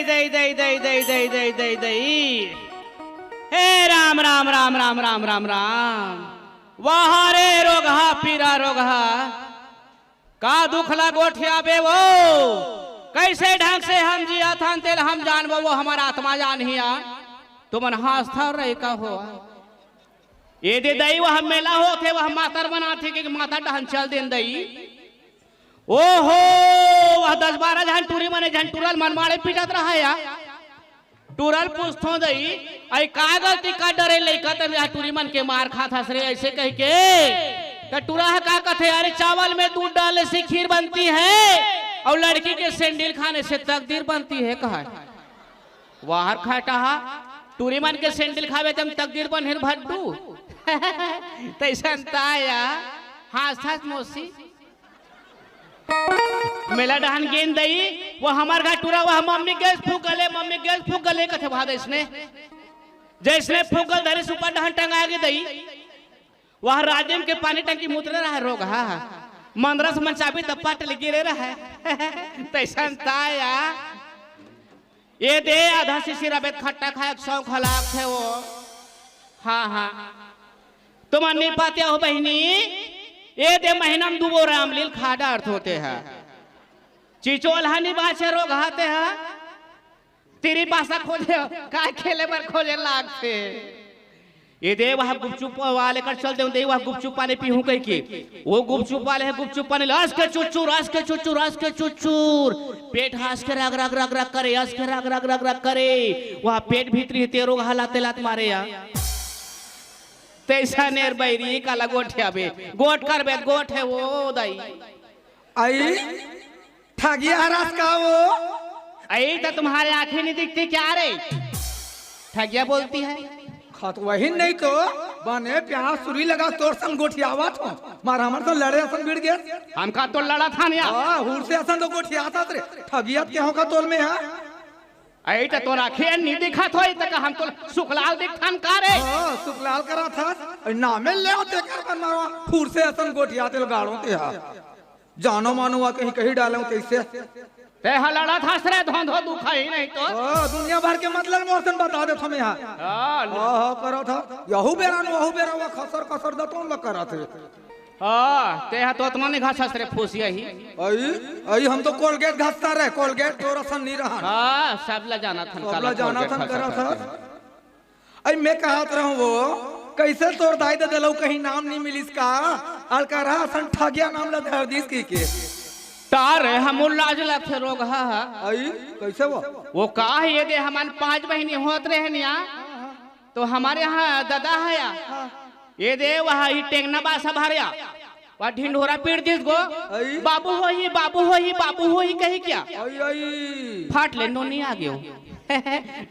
दई दई दई दई दई दई दई दई दई। हे राम राम राम राम राम राम राम। वाह रे रोगहा पीरा रोगहा का दुखला गोठिया बे वो कैसे ढंग से हम जिया था तेल हम जान वो हमारा आत्मा जान हिया तुमन हास्था रहे का हो ये दे दई वह मेला हो थे वह मातर बना थे कि माता डहन चल देन दई। ओहो वह 10-12 झंटूरी मने झंटूरल मनमाड़े पिटत रहा या टूरल पूछतो दई आई का गलती का डरे लइका त टूरी मन के मार खा था रे ऐसे कह के त टूरा का कथे अरे चावल में दूध डालने से खीर बनती है और लड़की के सैंडल खाने से तकदीर बनती है कहा वाहर खाटा टूरी मन के सैंडल खावे तम तकदीर बन हिर भड्डू तैसन ताया हाथ हाथ मौसी मेला डहन गेंद दई वो हमार घाट टूरा वह मम्मी गैस फूक गले कथे भाद इसने जैसने फूकल धरे सुपर डहन टंगा के दई वह राजेम के पानी टंकी मुतरे रहा रोग हा मंदरस मन चाबी तप्पा टल गिरे रहा तैसन ताया ये दे आधा शीशी रबेत खट्टा खाए सौ खलाक थे वो हाँ तुम नहीं पाते हो बहनी ये दे महीना में दुबो रामलील खाड़ा अर्थ होते हैं चिचोल हनी बाछे रोग हाते हैं तेरी पासा खोजे का खेले पर खोजे लाग से ये दे वह गुपचुप वाले कर चल दे वह गुपचुप पानी पीहूं कह के वो गुपचुप वाले है गुपचुप पानी रस के चुचूर पेट हंस के रग रग रग रग करे हंस के रग रग रग रग करे वह पेट भीतरी तेरो हालाते लात मारे या तैसा नेर बैरी काला गोठिया बे गोट कर बे गोठ है वो दाई आई ठगिया हरास का वो आई तो तुम्हारे आंखें नहीं दिखती क्या रे ठगिया बोलती है खत वही नहीं तो बने प्यास सुरी लगा तोर संग गोठियावा था मार हमर तो लड़े असन भिड़ गया हम का तो लड़ा था नहीं हां हुर से असन तो गोठिया था रे ठगियत के हो का तोल में है आई तो तोरा खेन नहीं दिखा थोई तक हम तो सुखलाल दिखथन का रे हां सुखलाल करा था नामे ले होते कर बन मारो हुर से असन गोठिया तेल गाड़ो ते हा जानो मानो वा कहीं कहीं डालो कैसे ते हलड़ा था सरे धोंधो दुखा ही नहीं तो दुनिया भर के मतलब मोरसन बता दे हमें हां करो था यहू बेरान वहू बेरा वो खसर खसर दतो ल करा थे ते हा तो आत्मा ने घास सरे फूसिया ही आई हम तो कोलगेट घासता रहे कोलगेट तोरा सन नहीं रहा सब ला जाना था सब ला जाना था करा था आई मैं कहत रहूं वो कैसे तोर दाई दे देलौ कहीं नाम नहीं मिलिस का अलकरा सन ठगिया नाम ला धर दिस की तारे हम लाज लगे रोग हा आई कैसे वो का है ये दे हमान 5 महीने होत रहे निया तो हमारे यहाँ दादा है या ये दे वहाँ ही टेंगना बासा भरिया वह ढिंढोरा पीट दिस गो बाबू हो ही कही क्या फाट ले नो नहीं आ गयो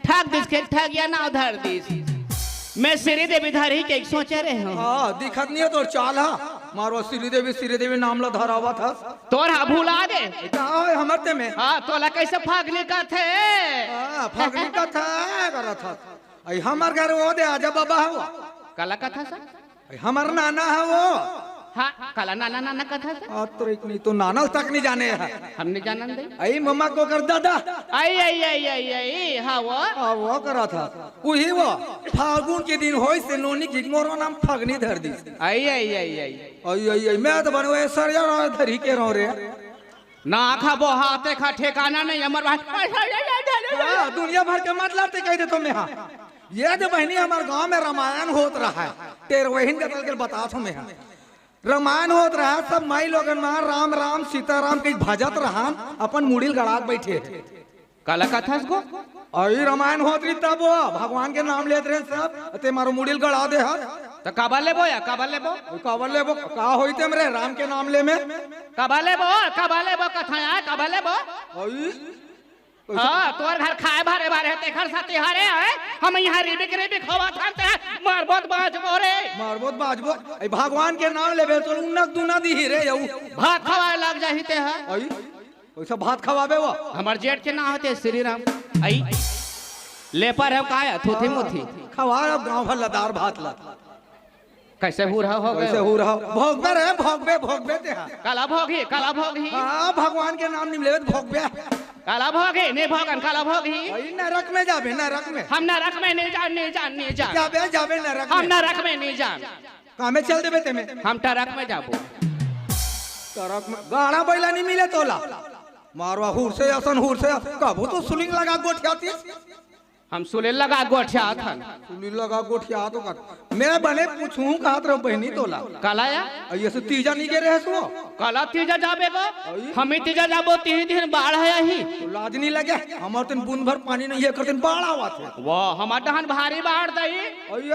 ठग दिस के ठग या ना उधर दिस मैं श्री देवी धारी के सोचे रहे हूँ दिखत नहीं है तो चाल हा मारो श्री देवी नाम ला धरावा था तोरा भूला दे हमरते में तोला कैसे फागली का थे फागली का था करा था आई हमार घर वो दे आजा बाबा हुआ काला कथा सा हमार नाना है वो हाँ काला नाना कथा सा तो नहीं तो नाना तक नहीं जाने है हम नहीं जानन दे आई मम्मा को कर दादा आई हाँ वो करा था वही वो फागुन के दिन होई से नोनी की मोरो नाम फगनी धर दी आई मैं तो बनवे सर यार धरी के रो रे ना खाबो हाथे खा ठिकाना नहीं हमर दुनिया भर के मतलब ते कह दे तो मैं हां ये जो बहनी हमारे गांव में रामायण होत रहा है तेरे वहीन का चल बता थो मैं रामायण होत रहा सब माई लोगन में राम राम सीताराम के भजत रहा अपन मुड़िल गड़ात बैठे काला कथा को आई रामायण होत रही तब भगवान के नाम लेते रहे सब ते मारो मुड़िल गड़ा दे तो काबा लेबो का होइते मरे राम के नाम ले में काबा लेबो कथा है काबा लेबो तोर घर खाए भारे बारे तेखर साथी हारे है हम यहाँ रेबे खवा थानते हैं मारबोत बाजबो ए भगवान के नाम लेबे तो उन्नत दुना दी रे यऊ भात खवाए लग जाहिते है आई ओइसा भात खवाबे वो हमर जेठ के नाम होते श्री राम आई लेपर है काया थोथी मोथी खवा गांव भर लदार भात ला कैसे हो रहा हो कैसे हो रहा भोगबे रे भोगबे ते काला भोगी हां भगवान के नाम नहीं लेबे भोगबे काला भोगे नहीं भोगन काला भोगी अई नरक में जाबे नरक में हम नरक में नहीं जान नहीं जान नहीं जान जाबे जाबे नरक हम में नरक में नहीं जान कामे चल देबे तेमे हम टरक में जाबो नरक में गाड़ा बैला नहीं मिले तोला मारवा हुर से असन हुर से कबो तो सुलिंग लगा गोठियाती हम सुले लगा गोठिया थन सुलिंग लगा गोठिया तो कर मैं बने पूछूं कहां तरफ बहनी तोला कालाया ये से तीजा नहीं गे रहे सो काला तीजा जाबे को हम ही तीजा जाबो 3 दिन बाढ़ है ही तो लाज नहीं लगे हमार तन बूंद भर पानी नहीं है करतन बाढ़ आवा थे वाह हमार दहन भारी बाढ़ दई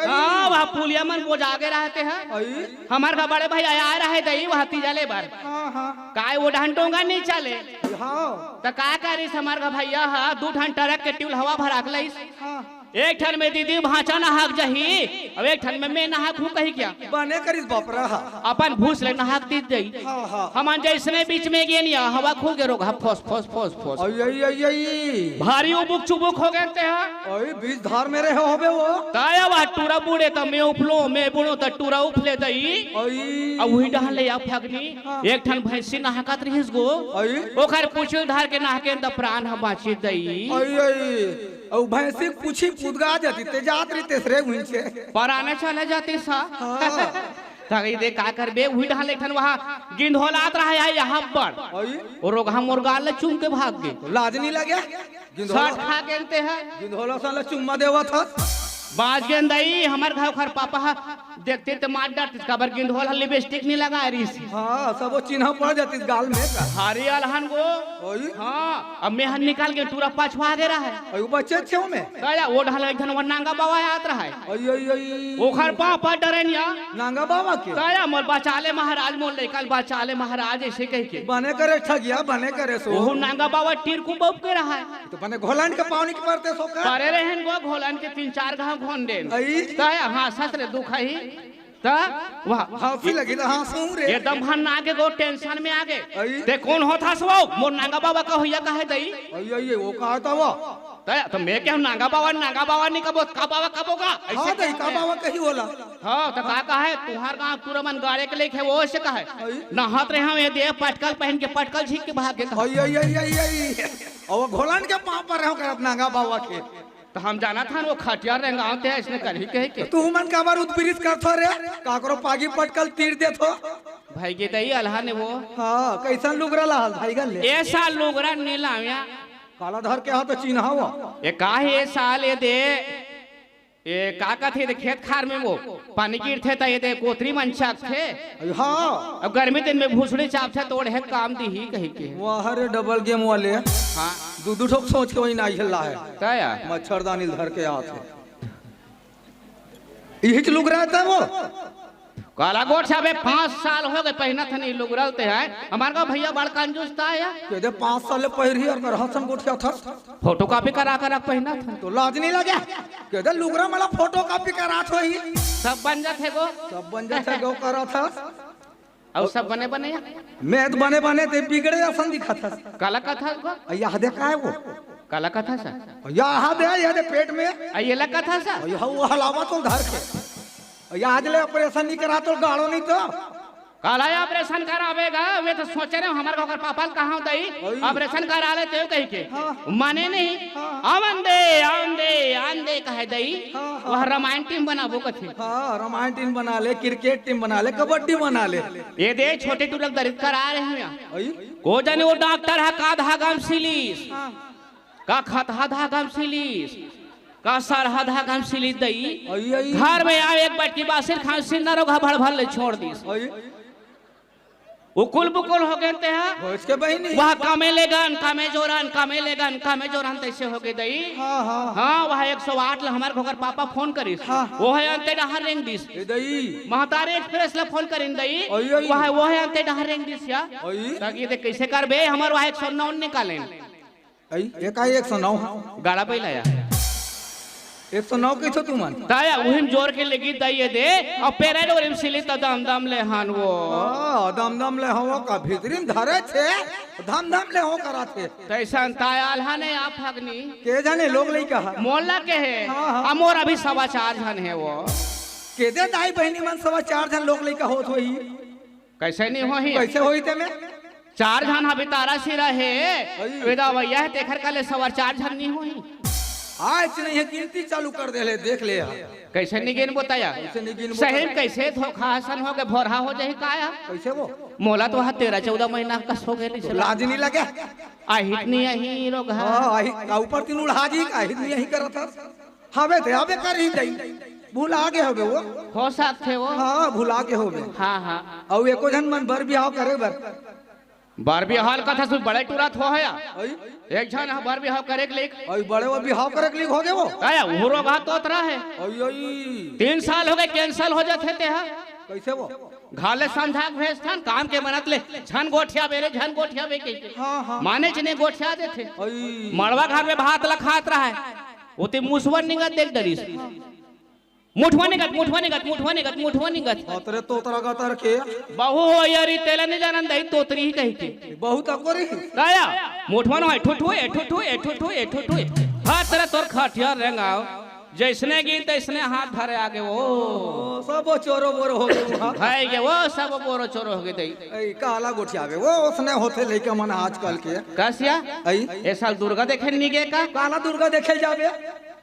हां वह पुलिया मन बोजागे रहते हैं अई हमार का बड़े भाई आया रहे दई वह तीजा ले बार हां हां काय वो डंटोंगा नहीं चले हां त का करिस हमार का भैया हा 2 ठन ट्रक के ट्यूल हवा भराक लइस हां एक ठन में दीदी भाचा नहाक जही अब एक ठन में मैं नहाक हूं कही क्या बने करिस बाप रहा अपन भूस ले नहाक दी दई हां हां हमन जैसने बीच में गे निया हवा खुल के रोग फस फस फस फस अई अई अई अई भारी उबुक चुबुक हो गए ते हा अई बीच धार में रहे होबे वो ताया वा टूरा बूढ़े त मैं उपलो मैं बुनो त टूरा उपले दई अई अब वही डहन ले आ फगनी एक ठन भैंसी नहाकत रहिस गो अई ओखर पूछल धार के नहाके त प्राण हम बाची दई अई अई औ भैंसी पूछी पुदगा जाती ते जात रही तेसरे हुई से पराने चले जाती सा तगई दे का करबे वही डहन ले ठन वहां गिंधोलात रहा है यहाँ पर अई और रोगा मुर्गा ले चुम के भाग गए लाज नहीं लगे शर्ट खा गेलते हैं गिंधोला साला चुम्मा देवा था बाज गेंदई हमार घर खर पापा देखते तो मार डर कबर गिंधोला लिपस्टिक नहीं लगा रही हां सब चिन्ह पड़ जाती गाल में का हारी अलहन गो अई हां अब मेहन निकाल के टूरा पाछवा दे रहा है अई बच्चे छे में कया वो ढल एक धन नांगा बाबा आत रहा है अई अई अई ओखर पापा डरेनिया नांगा बाबा के कया मोर बचाले महाराज मोर लेकल बचाले महाराज ऐसे कह के बने करे ठगिया बने करे सो ओहु नांगा बाबा तीर को बब के रहा है तो बने घोलन के पानी के पड़ते सो का करे रहन गो घोलन के 3-4 घाव घोन देन अई कया हां ससरे दुखई ता वाह हंसी लगी तो हंसू रे एकदम भन आगे गो टेंशन में आगे अई ते कौन होता सो मोर नांगा बाबा का होया कहे दई अई अई वो कहा था वो तया तो मैं क्या नांगा बाबा नहीं कबो का बाबा कबोगा हां दई का बाबा कही होला हां तो का कहे तुहार गांव पूरा मन गाड़े के लेके वो से कहे नहात रहे हम ये दे पटकल पहन के पटकल झीक के भाग के अई अई अई अई अई और घोलन के पांव पर रहो करत नांगा बाबा के तो हम जाना था वो खटिया रेंगाते हैं इसने कल ही कहे के तू मन का बार उद्पीड़ित करथो रे काकरो पागी पटकल तीर देथो भाई के दई अल्लाह ने वो हां कैसन लुगरा लाल भाई गल ले ऐसा लोगरा नीलामिया काला धर के हाथ चिन्ह हो ये काहे साल ये दे ये काका थे दे खेत खार में वो पानी गिर थे तो ये दे कोतरी मंचाक थे हां अब गर्मी दिन में भूसड़ी चाप थे तोड़ है काम दी ही कही के वाह रे डबल गेम वाले हां दू ठोक सोच के वही ना हिल्ला है तया मच्छरदानी धर के हाथ यही लुग रहा था वो काला गोट साहब 5 साल हो गए पहना था नहीं लोग रलते हैं हमारे का भैया बड़ कंजूस था या कहते 5 साल पहरी और हसन गोठिया था फोटो कॉपी करा कर पहना था तो लाज नहीं लगे कहते लुगरा मला फोटो कॉपी करा थो ही सब बन जाते गो सब बन जाते गो करा था और सब बने बने मैं तो बने बने ते बिगड़े असन दिखा था काला कथा को यह दे का है वो काला कथा सा यह दे पेट में ये लगा कथा सा यह वो हलावा तो धर के आज ले ऑपरेशन नहीं करा तो गाड़ो नहीं तो काला ऑपरेशन करावेगा वे तो सोचे रहे हमारे घर पापा कहाँ दई ऑपरेशन करा ले तो कह के माने नहीं आन दे कहे दई वह रामायण टीम बनाबो कथे हां रामायण टीम बना ले क्रिकेट टीम बना ले कबड्डी बना ले ये दे छोटे टूलक दरित करा रहे हैं को जाने वो डॉक्टर है का धागम सिलीस का खतहा धागम सिलीस का सरहा धागम सिलीस दई घर में आवे एक बटकी बासिर खान सिन्नर रोगा भड़ भड़ ले छोड़ दीस उकुल बुकुल हो गए हैं उसके बहनी वह कामे लेगन कामे जोरान तैसे हो गए दई हाँ वह 108 हमारे घर पापा फोन करिस वो है अंते डहर रेंग दिस दई महतारी एक्सप्रेस ला फोन करिन दई वह वो है अंते डहर रेंग दिस या ताकि दे कैसे करबे हमर वह 109 निकालेन एका 109 गाड़ा पे लाया 109 कैसे तू मन ताया उहिम जोर के लगी दई दे और पेरे डोरिम सिली त दम दम ले हान वो दम दम ले हो का भीतरीन धरे छे दम दम ले हो करा थे तैसा ताया अल्लाह ने आप फगनी के जाने लोग नहीं कहा मोहल्ला के है अमोर अभी 4.25 जन है वो के दे दाई बहनी मन 4.25 जन लोग नहीं का होत होई कैसे नहीं होही कैसे होई ते में चार झन अभी तारा सिरा है वेदा भैया है तेखर काले सवार चार झन नहीं हुई आज नहीं है गिनती चालू कर दे ले देख ले कैसे नहीं गिन बताया सही कैसे धोखा हसन हो के भोरहा हो जाए काया कैसे वो मोला तो वहाँ 13-14 महीना का सो गए लाज नहीं लगे आहित नहीं यही रोग आही का ऊपर तीन उड़ाजी का आहित नहीं यही करत हवे थे हवे कर ही दई भूला के होबे वो हो सकते वो हां भूला के होबे हां हां और एको जन मन भर बियाह करे बर बार बिहार कथा सुन बड़े टूरत हो है एक जन बार बिहार करे के लिख ओई बड़े वो बिहाव करे के लिख हो गए वो आया वो रोग तोतरा है ओई 3 साल हो गए कैंसिल हो जाते थे कैसे वो घाले समझा भेजथन काम के मनत ले झन गोठिया बेरे झन गोठिया बे के हां माने जने गोठिया देथे ओई मड़वा घर में भात लखात रहा है ओते मुसवन निगत देख डरिस मुठवा निगत तोतरे तोतरा का तर के बहु हो यारी तेला ने जानन दई तोतरी ही कहि के बहुत अकोरी काया मुठवन है ठुठु हाथ तेरा तोर खटिया रेंगाओ जैसने गिन तैसने हाथ धरे आगे वो सब चोरो बोरो हो गए है के वो सब बोरो चोरो हो गए दई ए काला गोठियावे वो उसने होते लेके मन आजकल के कसिया आई ए साल दुर्गा देखे नहीं गे का काला दुर्गा देखे जावे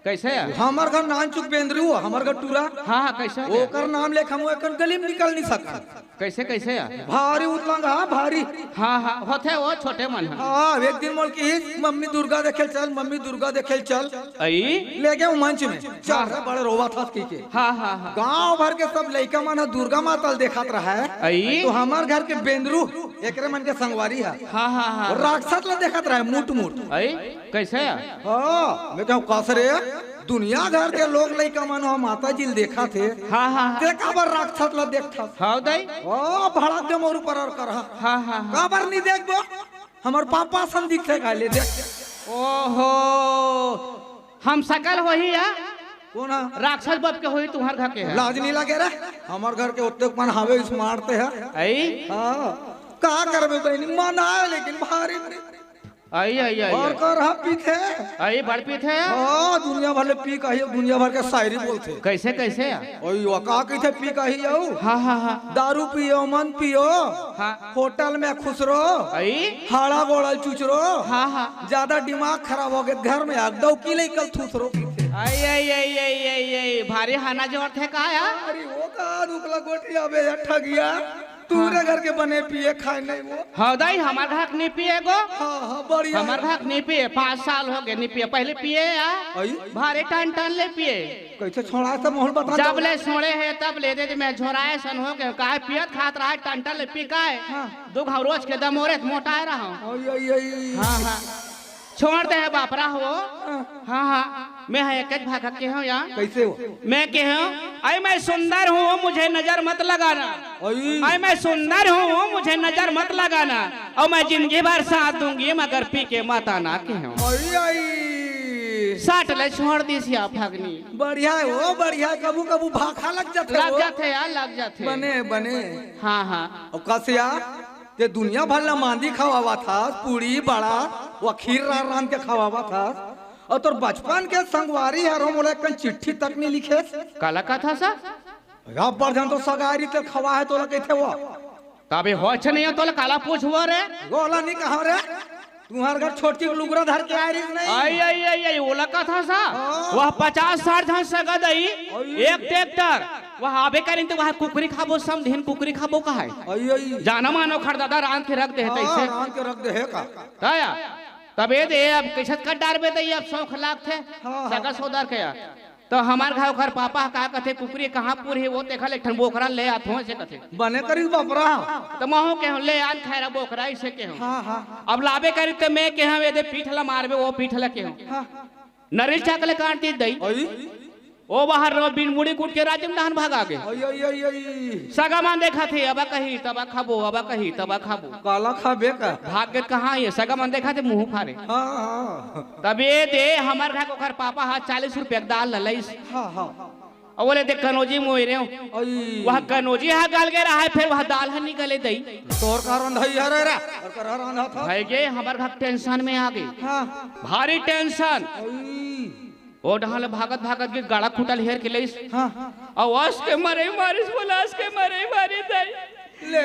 कैसे है हमार घर नान चुक बेंद्री हुआ हमार घर टूरा हां हां कैसे ओकर नाम लेख हम एकर गली में निकल नहीं सका कैसे है भारी उतलंगा भारी हां होते वो छोटे मन है हां एक दिन बोल की मम्मी दुर्गा देखे चल आई ले गए मंच में चार बड़े रोवा था के हां गांव भर के सब लइका मन दुर्गा माता देखत रहा है आई तो हमार घर के बेंद्रू एकरे मन के संगवारी है हां राक्षस ला देखत रहा है मुट आई कैसे है हां मैं कहूं कसरे दुनिया भर के लोग लइका मन माता जी देखा थे हां देखा बर राक्षस ला देखता हां दई ओ भड़ा दे मोर ऊपर और कर हां काबर नहीं देखबो हमर पापा सन दिखे गाले देख ओहो हम सकल होही या कोन राक्षस बाप के होई तुम्हार घर के है लाज नहीं लगे रे हमर घर के ओते मन हावे मारते है आई हां का करबे बहनी मना लेकिन भारी आई और कर पीते आई बड़ पीते हां दुनिया भर पी कही दुनिया भर के शायरी बोलते कैसे ओई का कहिथे पी कही जाऊ हां दारू पियो मन पियो हां होटल में खुश रहो आई हाड़ा गोड़ल चुचरो हां ज्यादा दिमाग खराब हो गए घर में आग दो की लेकल थूसरो आई भारी हाना जोर थे का यार अरे वो का दुखला गोटी आबे ठगिया तूरे घर के बने पिए खाए नहीं वो हां दाई हमार घर नहीं पिए गो हां बढ़िया हमार घर नहीं पिए 5 साल हो गए नहीं पिए पहले पिए या आई भारी टन ले पिए कैसे छोड़ा सब मोहल बता जब ले सोड़े है तब ले दे मैं झोराए सन हो के काहे पियत खात रहा टन ले पी काहे दो घाव रोज के दमोरे मोटाए रहा आई हां छोड़ दे है बापरा हो हां मैं है एक भाग के हूं यार कैसे हो मैं के हूं आई मैं सुंदर हूं मुझे नजर मत लगाना आई मैं सुंदर हूं मुझे नजर मत लगाना और मैं जिंदगी भर साथ दूंगी मगर पी के मत आना के हूं आई साठ ले छोड़ दी सिया भागनी बढ़िया है वो बढ़िया कबू भाखा लग जाते यार लग जाते बने हां और कसिया ये दुनिया भर ला मांदी खवावा था पूरी बड़ा वो खीर रान के खवावा था और तोर बचपन के संगवारी है रो मोला कन चिट्ठी तक नहीं लिखे काला का था सा अब बर्धन तो सगारी ते खवा है तो कहते वो तबे होछ नहीं तो काला पूछवा रे गोला नहीं कहा रे तुम्हार घर छोटी लुगरा धर के आई नहीं आई ओला का था सा वह 50-60 धन सगा दई एक ट्रैक्टर वह आबे करिन तो वह कुकरी खाबो समधिन कुकरी खाबो का है आई जाना मानो खरदादा रान के रख दे है तैसे रान के रख दे है का ताया तबे दे अब किछत का डार बे दई अब 100 लाख थे सगा सौदार के तो हमार घर पापा का कथे कुकरी कहां पूरी वो देखल एक ठन बोकरा ले आथो से कथे बने करी बपरा तो महू के ले आन खैरा बोकरा इसे के हां अब लाबे करी तो मैं के हम दे पीठला मारबे वो पीठला के नरिल चाकले काट दी दई ओ बाहर रो बिन मुड़ी कूट के राजम दहन भागा गे आई सगा मान देखा थे अब कही तब खाबो अब कही तब खाबो काला खाबे का भाग के कहां ये सगा मान देखा थे मुंह फारे हां तबे दे हमार घर को पापा हाथ 40 रुपया दाल ललईस हां बोले देख कनोजी मोई रे वह कनोजी हा गाल के रहा है फिर वह दाल है निकले दई तोर का रंधाई है रे और कर रंधा था भाई गे हमार घर टेंशन में आ गई हां भारी टेंशन ओ ढाल भागत के गाड़ा खुटल हेर के लईस हां आवाज के मारे मारिस बोलास के मारे मारी दई ले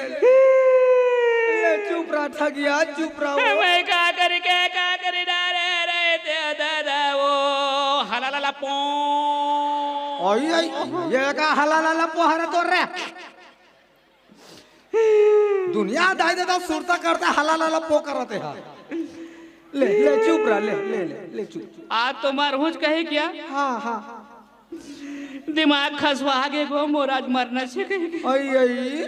चुप रहा ठगिया चुप रहा मैं क्या करी डारे रे दे दादा वो हलाला पो ओई ओई ये का हलाला पोहरा तो रे दुनिया दाई देता सुरता करता हलाला पो करते हैं ले ले चुप रहा ले ले ले ले चुप आज तो मरहुज कहे क्या हाँ हाँ दिमाग खसवा गे गो मोराज मरना से कहे ओई ओई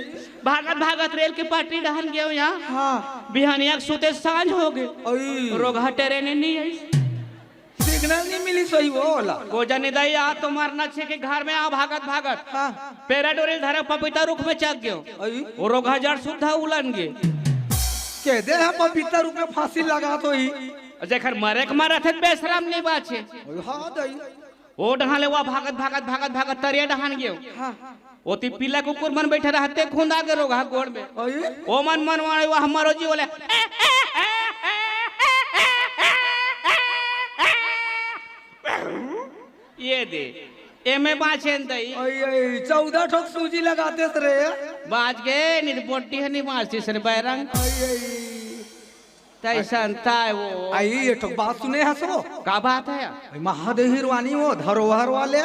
भागत भागत रेल के पटरी डहन गए यहाँ हाँ बिहानिया सुते सांझ हो गए ओई रोगा ट्रेन नहीं आई सिग्नल नहीं मिली सही वो वाला गोजा निदाई आ तो मरना छे के घर में आ भागत भागत हाँ पेराडोरिल धरे पपीता रुख में चक गयो ओई वो रोगा जड़ सुधा उलन गे के दे हम पपीता रूप में फांसी लगा तो ही जेखर मरे के मरत है बेशरम नहीं बाछे ओई हाँ दई ओ डहाले वा भागत भागत भागत भागत तरिया डहान गयो हाँ ओती पीला कुकुर मन बैठे रहते खुंदा के रोगा गोड़ में ओई ओ मन मन वाले वा हमारो जी बोले ये दे एमे बाछे दई ओई ओई 14 ठोक सूजी लगाते रे बाज गए निर्पोटी है निवासी सर बैरंग ओई ओई तैसन ताय वो आई ये ठोक बात सुने हसो का बात है महादेव हिरवानी वो धरोहर वाले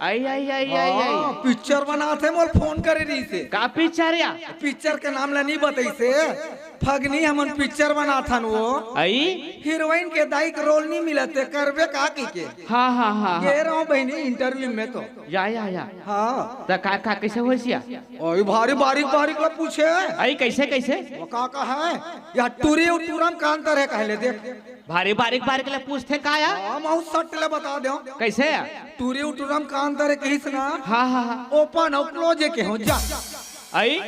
आई आई आई आई आई पिक्चर बनाते मोर फोन करे रही से का पिक्चर या पिक्चर के नाम ला नहीं बताई से फगनी हमन पिक्चर बनाथन वो आई हीरोइन के दाई के रोल नहीं मिलते करबे का के हाँ हाँ हाँ ये रहो बहनी इंटरव्यू में तो या हाँ तो का कैसे होसिया ओए भारी बारीक बारीक ला पूछे आई कैसे कैसे वो का है या टूरे और टूरम का अंतर है कहले देख भारी बारीक बारीक ले पूछते का या हम सट ले बता दो कैसे या टूरे और टूरम का अंतर है कहीं सुना हाँ हाँ हाँ ओपन और क्लोज के हो जा आई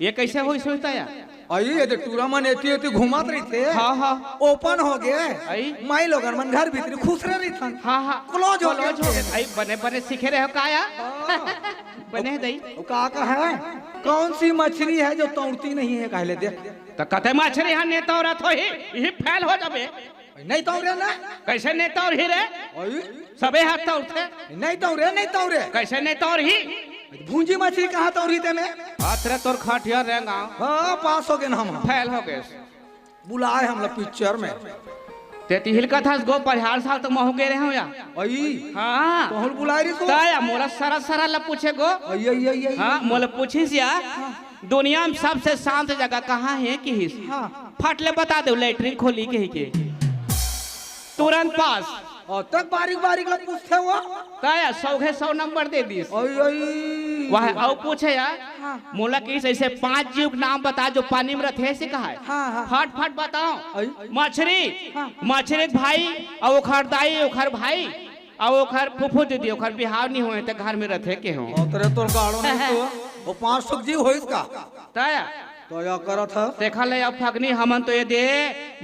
ये कैसे हो सोचता या आई ये तो टूरा मन एती घुमात रही थे हाँ हाँ ओपन हो गए आई माई लोगन मन घर भीतर खुश रही थन हाँ हाँ क्लोज हो क्लोज हो गए गए आई बने बने सीखे रहे हो का या बने दई का है कौन सी मछली है जो तोड़ती नहीं है कहले देख तो कते मछली यहाँ नेता और हो ही फैल हो जाबे नहीं तोड़े ना कैसे नेता और ही रे ओए सबे हाथ तोड़ते नहीं तोड़े कैसे नेता और ही भूंजी मछली कहाँ तोड़ी ते में हाथ रे तोर खाटिया रे गाँव हाँ पास हो गए ना हम फैल हो गए बुलाए हम लोग पिक्चर में तेती हिलका था गो पहाड़ साल तो महु गए रहे हो या आई हाँ कौन बुलाए रही तो ताया मोला सारा सारा ला पूछे गो आई आई आई आई हाँ मोला पूछिस या दुनिया में सबसे शांत जगह कहाँ है कि हिस हाँ फट ले बता दो लैट्रिन खोली के तुरंत पास और तक बारीक बारीक लोग पूछते हुआ ताया 100 नंबर दे दिस आई आई वह और पूछे यार मोला किस ऐसे 5 जीव नाम बता जो पानी में रहते से कहा है हाँ हाँ फट फट बताओ आई मछली हाँ। मछली भाई और ओखर दाई ओखर भाई और ओखर फुफू दीदी ओखर बिहाव नहीं हुए तो घर में रहते के हो और तेरे तो गाड़ो नहीं तो वो 500 जीव हो इसका ताया तो या करा था देखा ले अब फगनी हमन तो ये दे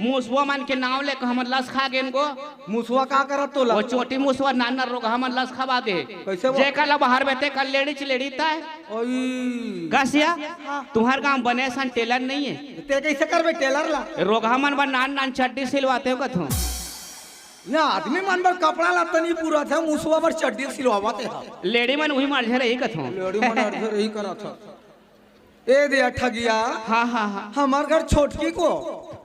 मुसवा मन के नाम ले हमन लस खा गेन को मुसवा का करा तो वो चोटी मुसवा नाना रोग हमन लस खवा दे कैसे वो? जे कल बाहर बेते कल लेडी ताय ओई गसिया तुम्हार गांव बने सन टेलर नहीं है ते कैसे करबे टेलर ला रोग हमन बन नान नान चड्डी सिलवाते हो कथो ना आदमी मन पर कपड़ा लाता नहीं पूरा था मुसवा पर चड्डी सिलवाते हा लेडी मन वही मार रही कथो लेडी मन अर्धे रही करा था ए दे ठगिया हाँ हाँ हाँ हमार घर छोटकी को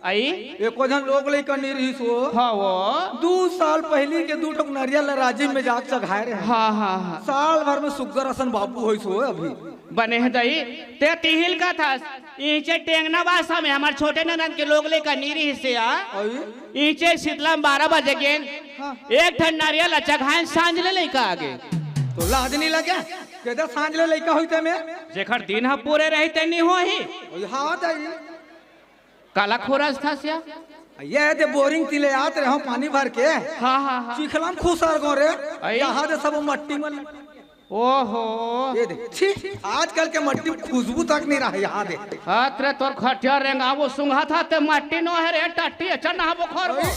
आई एको जन लोग लेकर नहीं रही सो हाँ वो 2 साल पहले के 2 ठोक नारियल राजीव में जाग चघाए रहे हाँ हाँ हाँ साल भर में सुगर असन बाबू होई सो अभी बने है दही ते तिहिल का था इचे टेंगना बासा में हमारे छोटे ननद के लोग लेकर नीरी हिस्से आ आई इचे शीतला 12 बजे गेन हाँ। एक ठन नारियल अच्छा घान सांझ ले लेकर आगे तो लाज नहीं लगे केदा सांझ ले लइका होइते में जेखर दिन ह पूरे रहते नहीं हो ही ओई हां दई काला खोरस था सिया ये दे बोरिंग तिले आत रहो पानी भर के हाँ हाँ हाँ चिखलाम खुसर गो रे आई। यहाँ दे सब मट्टी में ओहो ये दे छी आजकल के मट्टी में खुशबू तक नहीं रहा यहाँ दे हाथ रे तोर खटिया रेंगा वो सुंघा था ते मट्टी नो है रे टट्टी अच्छा ना बुखार ओई,